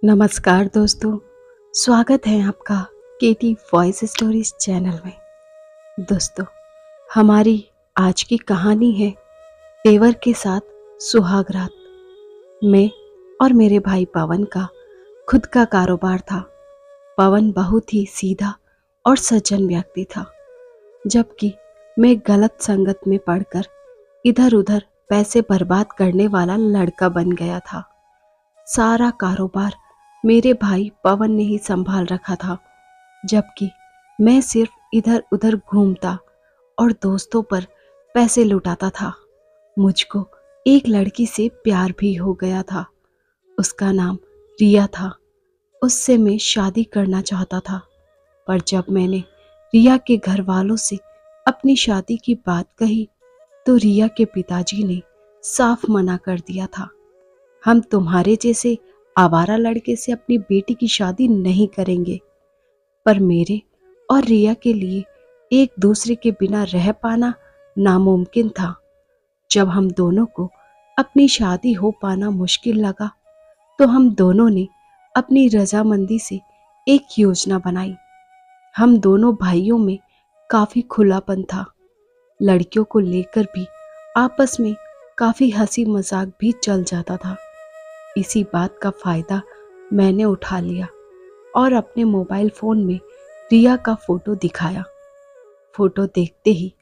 नमस्कार दोस्तों, स्वागत है आपका केटी वॉइस स्टोरीज चैनल में। दोस्तों, हमारी आज की कहानी है तेवर के साथ सुहाग रात। मैं और मेरे भाई पवन का खुद का कारोबार था। पवन बहुत ही सीधा और सज्जन व्यक्ति था, जबकि मैं गलत संगत में पड़कर इधर उधर पैसे बर्बाद करने वाला लड़का बन गया था। सारा कारोबार मेरे भाई पवन ने ही संभाल रखा था, जबकि मैं सिर्फ इधर उधर घूमता और दोस्तों पर पैसे लुटाता था। मुझको एक लड़की से प्यार भी हो गया था। उसका नाम रिया था। उससे मैं शादी करना चाहता था, पर जब मैंने रिया के घर वालों से अपनी शादी की बात कही तो रिया के पिताजी ने साफ मना कर दिया था। हम तुम्हारे जैसे आवारा लड़के से अपनी बेटी की शादी नहीं करेंगे। पर मेरे और रिया के लिए एक दूसरे के बिना रह पाना नामुमकिन था। जब हम दोनों को अपनी शादी हो पाना मुश्किल लगा तो हम दोनों ने अपनी रजामंदी से एक योजना बनाई। हम दोनों भाइयों में काफी खुलापन था। लड़कियों को लेकर भी आपस में काफी हंसी मजाक भी चल जाता था। इसी बात का फायदा मैंने उठा लिया और अपने मोबाइल फोन में रिया का फोटो दिखाया। फोटो देखते ही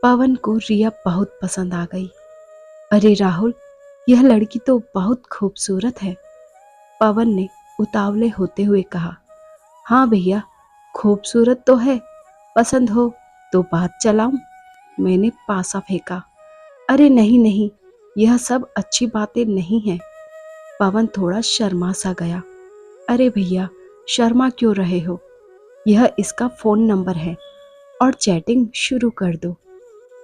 पवन को रिया बहुत पसंद आ गई। अरे राहुल, यह लड़की तो बहुत खूबसूरत है, पवन ने उतावले होते हुए कहा। हाँ भैया, खूबसूरत तो है, पसंद हो तो बात चलाऊं, मैंने पासा फेंका। अरे नहीं नहीं, यह सब अच्छी बातें नहीं हैं। पवन थोड़ा शर्मा सा गया। अरे भैया, शर्मा क्यों रहे हो? यह इसका फोन नंबर है और चैटिंग शुरू कर दो,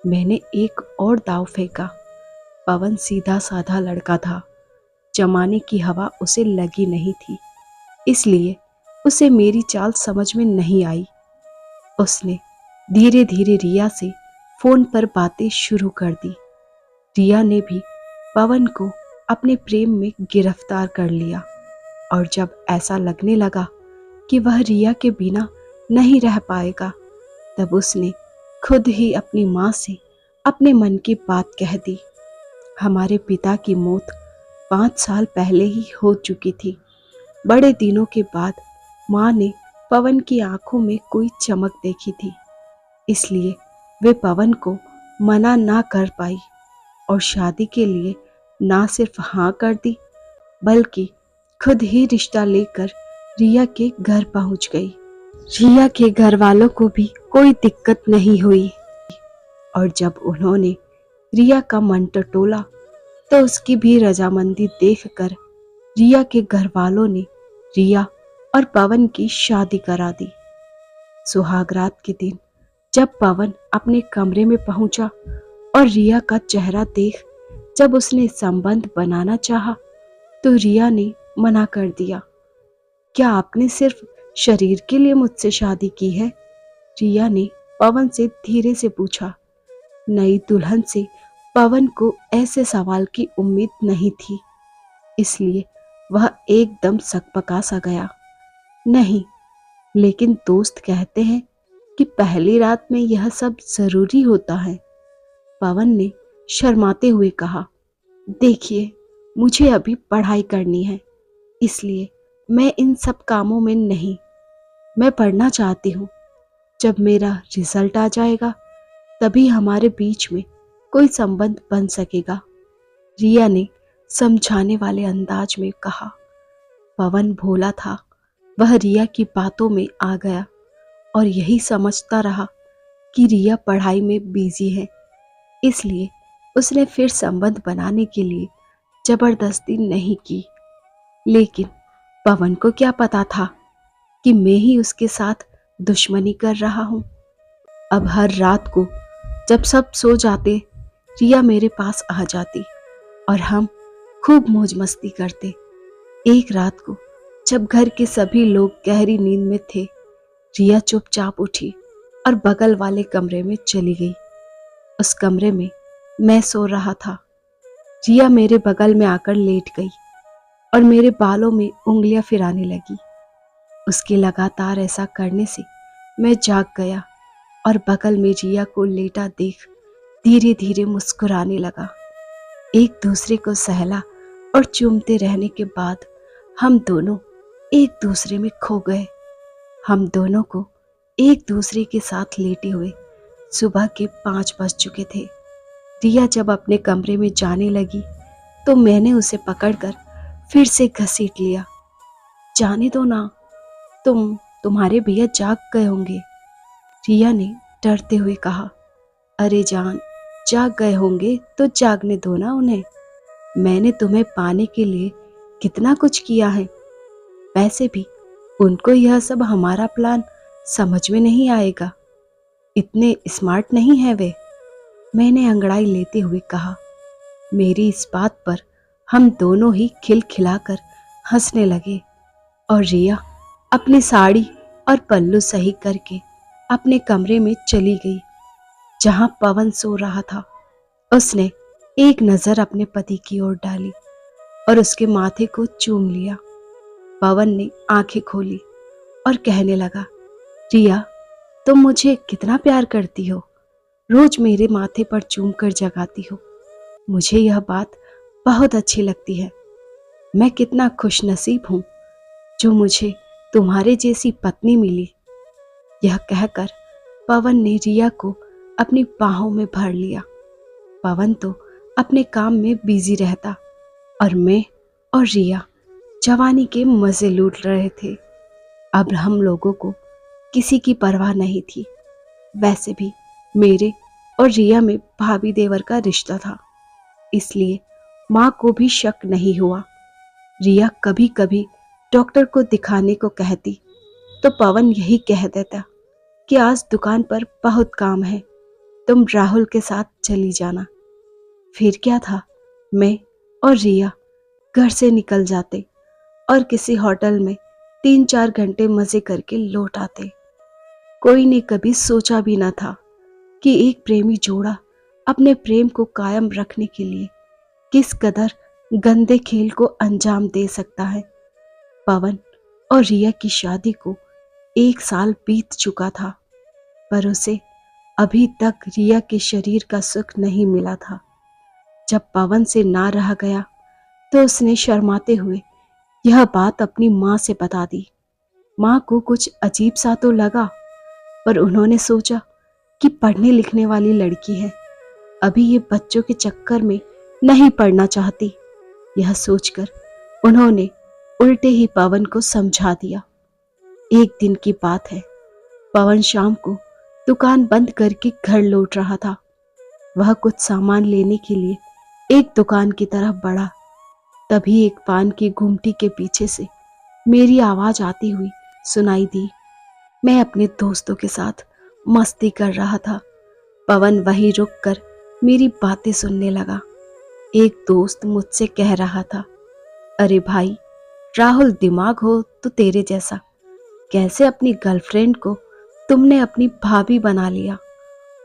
मैंने एक और दाव फेंका। पवन सीधा साधा लड़का था। जमाने की हवा उसे लगी नहीं थी, इसलिए उसे मेरी चाल समझ में नहीं आई। उसने धीरे धीरे रिया से फोन पर बातें शुरू कर दी। रिया ने भी पवन को अपने प्रेम में गिरफ्तार कर लिया और जब ऐसा लगने लगा कि वह रिया के बिना नहीं रह पाएगा, तब उसने खुद ही अपनी माँ से अपने मन की बात कह दी। हमारे पिता की मौत 5 साल पहले ही हो चुकी थी। बड़े दिनों के बाद माँ ने पवन की आंखों में कोई चमक देखी थी, इसलिए वे पवन को मना ना कर पाई और शादी के लिए ना सिर्फ हाँ कर दी, बल्कि खुद ही रिश्ता लेकर रिया के घर पहुंच गई। रिया के घर वालों को भी कोई दिक्कत नहीं हुई और जब उन्होंने रिया का मन टटोला तो उसकी भी रजामंदी देखकर रिया के घर वालों ने रिया और पवन की शादी करा दी। सुहागरात के दिन जब पवन अपने कमरे में पहुंचा और रिया का चेहरा देख जब उसने संबंध बनाना चाहा तो रिया ने मना कर दिया। क्या आपने सिर्फ शरीर के लिए मुझसे शादी की है? रिया ने पवन से धीरे से पूछा। नई दुल्हन से पवन को ऐसे सवाल की उम्मीद नहीं थी, इसलिए वह एकदम सकपका सा गया। नहीं, लेकिन दोस्त कहते हैं कि पहली रात में यह सब जरूरी होता है, पवन ने शर्माते हुए कहा। देखिए, मुझे अभी पढ़ाई करनी है, इसलिए मैं इन सब कामों में नहीं। मैं पढ़ना चाहती हूँ। जब मेरा रिजल्ट आ जाएगा तभी हमारे बीच में कोई संबंध बन सकेगा, रिया ने समझाने वाले अंदाज में कहा। पवन भोला था, वह रिया की बातों में आ गया और यही समझता रहा कि रिया पढ़ाई में बिजी है, इसलिए उसने फिर संबंध बनाने के लिए जबरदस्ती नहीं की। लेकिन पवन को क्या पता था कि मैं ही उसके साथ दुश्मनी कर रहा हूं। अब हर रात को जब सब सो जाते, रिया मेरे पास आ जाती और हम खूब मौज मस्ती करते। एक रात को जब घर के सभी लोग गहरी नींद में थे, रिया चुपचाप उठी और बगल वाले कमरे में चली गई। उस कमरे में मैं सो रहा था। रिया मेरे बगल में आकर लेट गई। और मेरे बालों में उंगलियां फिराने लगी। उसके लगातार ऐसा करने से मैं जाग गया और बगल में रिया को लेटा देख धीरे धीरे मुस्कुराने लगा। एक दूसरे को सहला और चूमते रहने के बाद हम दोनों एक दूसरे में खो गए। हम दोनों को एक दूसरे के साथ लेटे हुए सुबह के 5 बज चुके थे। रिया जब अपने कमरे में जाने लगी तो मैंने उसे पकड़कर फिर से घसीट लिया। जाने दो ना, तुम्हारे भैया जाग गए होंगे, रिया ने डरते हुए कहा। अरे जान, जाग गए होंगे तो जागने दो ना उन्हें। मैंने तुम्हें पाने के लिए कितना कुछ किया है। वैसे भी उनको यह सब हमारा प्लान समझ में नहीं आएगा, इतने स्मार्ट नहीं है वे, मैंने अंगड़ाई लेते हुए कहा। मेरी इस बात पर हम दोनों ही खिलखिलाकर हंसने लगे और रिया अपनी साड़ी और पल्लू सही करके अपने कमरे में चली गई जहां पवन सो रहा था। उसने एक नजर अपने पति की ओर डाली और उसके माथे को चूम लिया। पवन ने आंखें खोली और कहने लगा, रिया, तुम मुझे कितना प्यार करती हो, रोज मेरे माथे पर चूम कर जगाती हो। मुझे यह बात बहुत अच्छी लगती है। मैं कितना खुशनसीब हूं जो मुझे तुम्हारे जैसी पत्नी मिली। यह कहकर पवन ने रिया को अपनी बाहों में भर लिया। पवन तो अपने काम में बिजी रहता और मैं और रिया जवानी के मजे लूट रहे थे। अब हम लोगों को किसी की परवाह नहीं थी। वैसे भी मेरे और रिया में भाभी देवर का रिश्ता था, इसलिए माँ को भी शक नहीं हुआ। रिया कभी कभी डॉक्टर को दिखाने को कहती तो पवन यही कह देता कि आज दुकान पर बहुत काम है, तुम राहुल के साथ चली जाना। फिर क्या था, मैं और रिया घर से निकल जाते और किसी होटल में 3-4 घंटे मजे करके लौट आते। कोई ने कभी सोचा भी न था कि एक प्रेमी जोड़ा अपने प्रेम को कायम रखने के लिए किस कदर गंदे खेल को अंजाम दे सकता है। पवन और रिया की शादी को 1 साल बीत चुका था, पर उसे अभी तक रिया के शरीर का सुख नहीं मिला था। जब पवन से ना रहा गया तो उसने शर्माते हुए यह बात अपनी माँ से बता दी। माँ को कुछ अजीब सा तो लगा, पर उन्होंने सोचा कि पढ़ने लिखने वाली लड़की है, अभी ये बच्चों के चक्कर में नहीं पड़ना चाहती। यह सोचकर उन्होंने उल्टे ही पवन को समझा दिया। एक दिन की बात है, पवन शाम को दुकान बंद करके घर लौट रहा था। वह कुछ सामान लेने के लिए एक दुकान की तरफ बढ़ा। तभी एक पान की गुमटी के पीछे से मेरी आवाज आती हुई सुनाई दी। मैं अपने दोस्तों के साथ मस्ती कर रहा था। पवन वहीं रुककर मेरी बातें सुनने लगा। एक दोस्त मुझसे कह रहा था, अरे भाई, राहुल दिमाग हो तो तेरे जैसा, कैसे अपनी गर्लफ्रेंड को तुमने अपनी भाभी बना लिया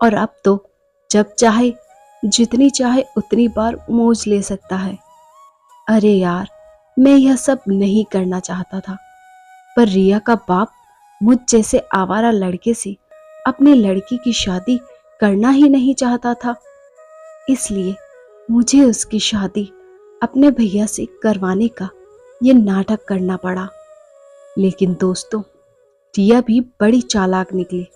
और अब तो जब चाहे जितनी चाहे उतनी बार मौज ले सकता है। अरे यार, मैं यह सब नहीं करना चाहता था, पर रिया का बाप मुझ जैसे आवारा लड़के से अपनी लड़की की शादी करना ही नहीं चाहता था, इसलिए मुझे उसकी शादी अपने भैया से करवाने का ये नाटक करना पड़ा। लेकिन दोस्तों, रिया भी बड़ी चालाक निकली।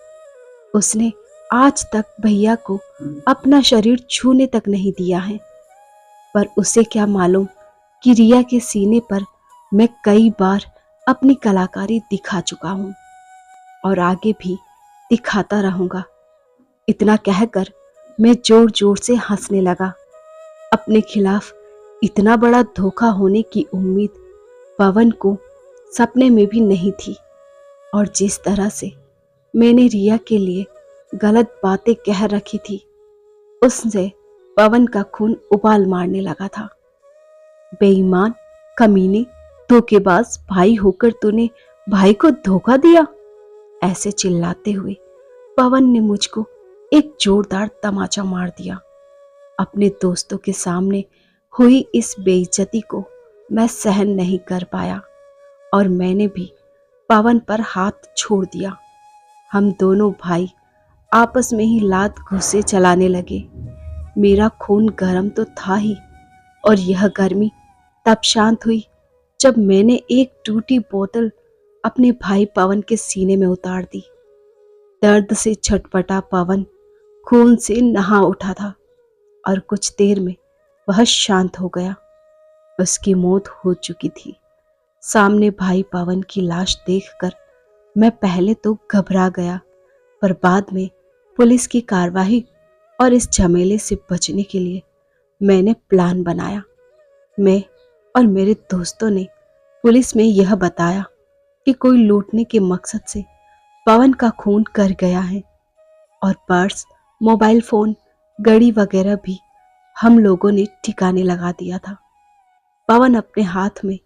उसने आज तक भैया को अपना शरीर छूने तक नहीं दिया है, पर उसे क्या मालूम कि रिया के सीने पर मैं कई बार अपनी कलाकारी दिखा चुका हूं और आगे भी दिखाता रहूंगा। इतना कहकर मैं जोर जोर से हंसने लगा। अपने खिलाफ इतना बड़ा धोखा होने की उम्मीद पवन को सपने में भी नहीं थी, और जिस तरह से मैंने रिया के लिए गलत बातें कह रखी थी, उससे पवन का खून उबाल मारने लगा था। बेईमान, कमीने, धोखेबाज भाई होकर तूने भाई को धोखा दिया, ऐसे चिल्लाते हुए पवन ने मुझको एक जोरदार तमाचा मार दिया। अपने दोस्तों के सामने हुई इस बेइज्जती को मैं सहन नहीं कर पाया और मैंने भी पवन पर हाथ छोड़ दिया। हम दोनों भाई आपस में ही लात घुसे चलाने लगे। मेरा खून गर्म तो था ही, और यह गर्मी तब शांत हुई जब मैंने एक टूटी बोतल अपने भाई पवन के सीने में उतार दी। दर्द से छटपटा पवन खून से नहा उठा था और कुछ देर में वह शांत हो गया। उसकी मौत हो चुकी थी। सामने भाई पवन की लाश देखकर मैं पहले तो घबरा गया, पर बाद में पुलिस की कार्रवाई और इस झमेले से बचने के लिए मैंने प्लान बनाया। मैं और मेरे दोस्तों ने पुलिस में यह बताया कि कोई लूटने के मकसद से पवन का खून कर गया है, और पर्स, मोबाइल फोन, घड़ी वगैरह भी हम लोगों ने ठिकाने लगा दिया था। पवन अपने हाथ में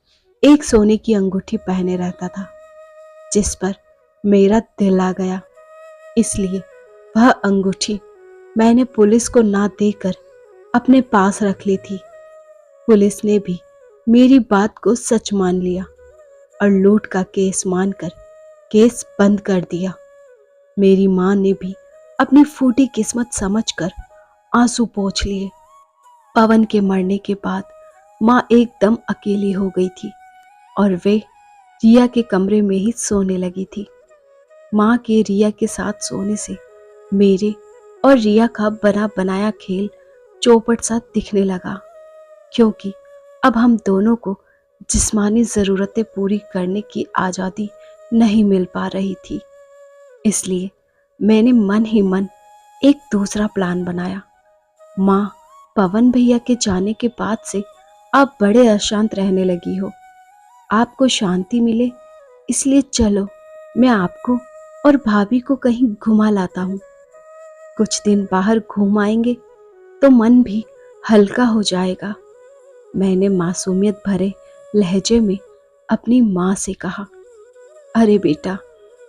एक सोने की अंगूठी पहने रहता था, जिस पर मेरा दिल आ गया। इसलिए वह अंगूठी मैंने पुलिस को ना देकर अपने पास रख ली थी। पुलिस ने भी मेरी बात को सच मान लिया और लूट का केस मानकर केस बंद कर दिया। मेरी मां ने भी अपनी फूटी किस्मत समझकर आंसू पोंछ लिए। पवन के मरने के बाद मां एकदम अकेली हो गई थी और वे रिया के कमरे में ही सोने लगी थी। मां के रिया के साथ सोने से मेरे और रिया का बना बनाया खेल चौपट सा दिखने लगा, क्योंकि अब हम दोनों को जिस्मानी ज़रूरतें पूरी करने की आज़ादी नहीं मिल पा रही थी। इसलिए मैंने मन ही मन एक दूसरा प्लान बनाया। माँ, पवन भैया के जाने के बाद से आप बड़े अशांत रहने लगी हो। आपको शांति मिले, इसलिए चलो मैं आपको और भाभी को कहीं घुमा लाता हूँ। कुछ दिन बाहर घूम आएंगे तो मन भी हल्का हो जाएगा। मैंने मासूमियत भरे लहजे में अपनी माँ से कहा। अरे बेटा,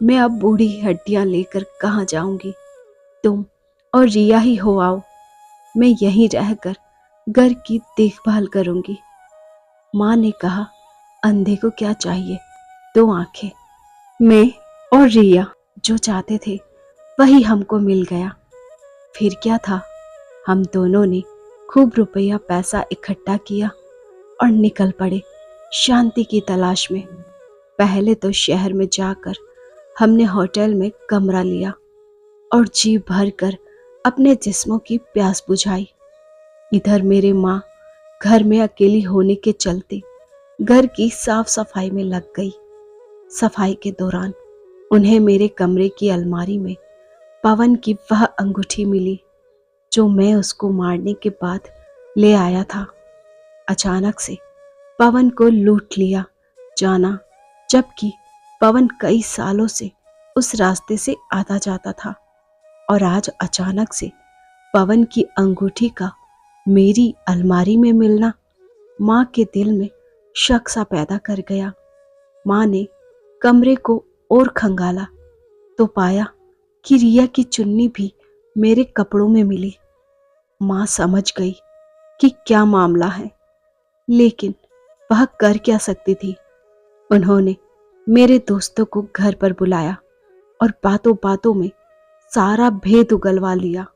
मैं अब बूढ़ी हड्डियां लेकर कहाँ जाऊंगी। तुम और रिया ही हो आओ, मैं यहीं रहकर घर की देखभाल करूंगी। माँ ने कहा, अंधे को क्या चाहिए, दो आंखें। मैं और रिया जो चाहते थे वही हमको मिल गया। फिर क्या था, हम दोनों ने खूब रुपया पैसा इकट्ठा किया और निकल पड़े शांति की तलाश में। पहले तो शहर में जाकर हमने होटल में कमरा लिया और जी भर कर अपने जिस्मों की प्यास बुझाई। इधर मेरे माँ घर में अकेली होने के चलते घर की साफ सफाई में लग गई। सफाई के दौरान उन्हें मेरे कमरे की अलमारी में पवन की वह अंगूठी मिली जो मैं उसको मारने के बाद ले आया था। अचानक से पवन को लूट लिया जाना, जबकि पवन कई सालों से उस रास्ते से आता जाता था, और आज अचानक से पवन की अंगूठी का मेरी अलमारी में मिलना माँ के दिल में शक सा पैदा कर गया। माँ ने कमरे को और खंगाला तो पाया कि रिया की चुन्नी भी मेरे कपड़ों में मिली। माँ समझ गई कि क्या मामला है, लेकिन वह कर क्या सकती थी। उन्होंने मेरे दोस्तों को घर पर बुलाया और बातों बातों में सारा भेद उगलवा लिया।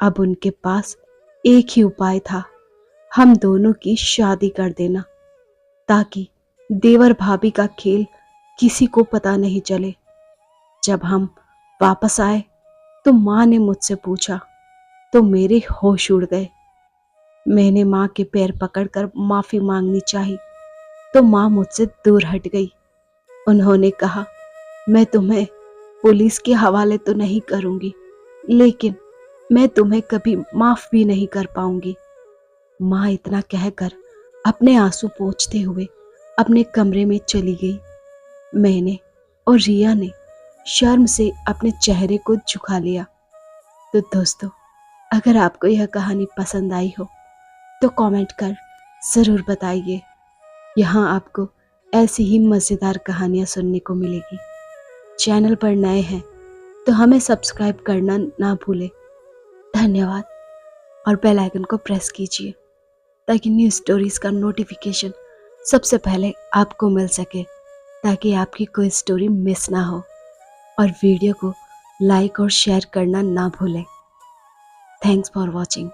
अब उनके पास एक ही उपाय था, हम दोनों की शादी कर देना, ताकि देवर भाभी का खेल किसी को पता नहीं चले। जब हम वापस आए तो माँ ने मुझसे पूछा तो मेरे होश उड़ गए। मैंने माँ के पैर पकड़कर माफी मांगनी चाही तो माँ मुझसे दूर हट गई। उन्होंने कहा, मैं तुम्हें पुलिस के हवाले तो नहीं करूंगी, लेकिन मैं तुम्हें कभी माफ भी नहीं कर पाऊंगी। माँ इतना कहकर अपने आंसू पोंछते हुए अपने कमरे में चली गई। मैंने और रिया ने शर्म से अपने चेहरे को झुका लिया। तो दोस्तों, अगर आपको यह कहानी पसंद आई हो तो कमेंट कर ज़रूर बताइए। यहाँ आपको ऐसी ही मज़ेदार कहानियाँ सुनने को मिलेगी। चैनल पर नए हैं तो हमें सब्सक्राइब करना ना भूलें। धन्यवाद, और बेल आइकन को प्रेस कीजिए ताकि न्यू स्टोरीज़ का नोटिफिकेशन सबसे पहले आपको मिल सके, ताकि आपकी कोई स्टोरी मिस ना हो। और वीडियो को लाइक और शेयर करना ना भूलें। Thanks for watching.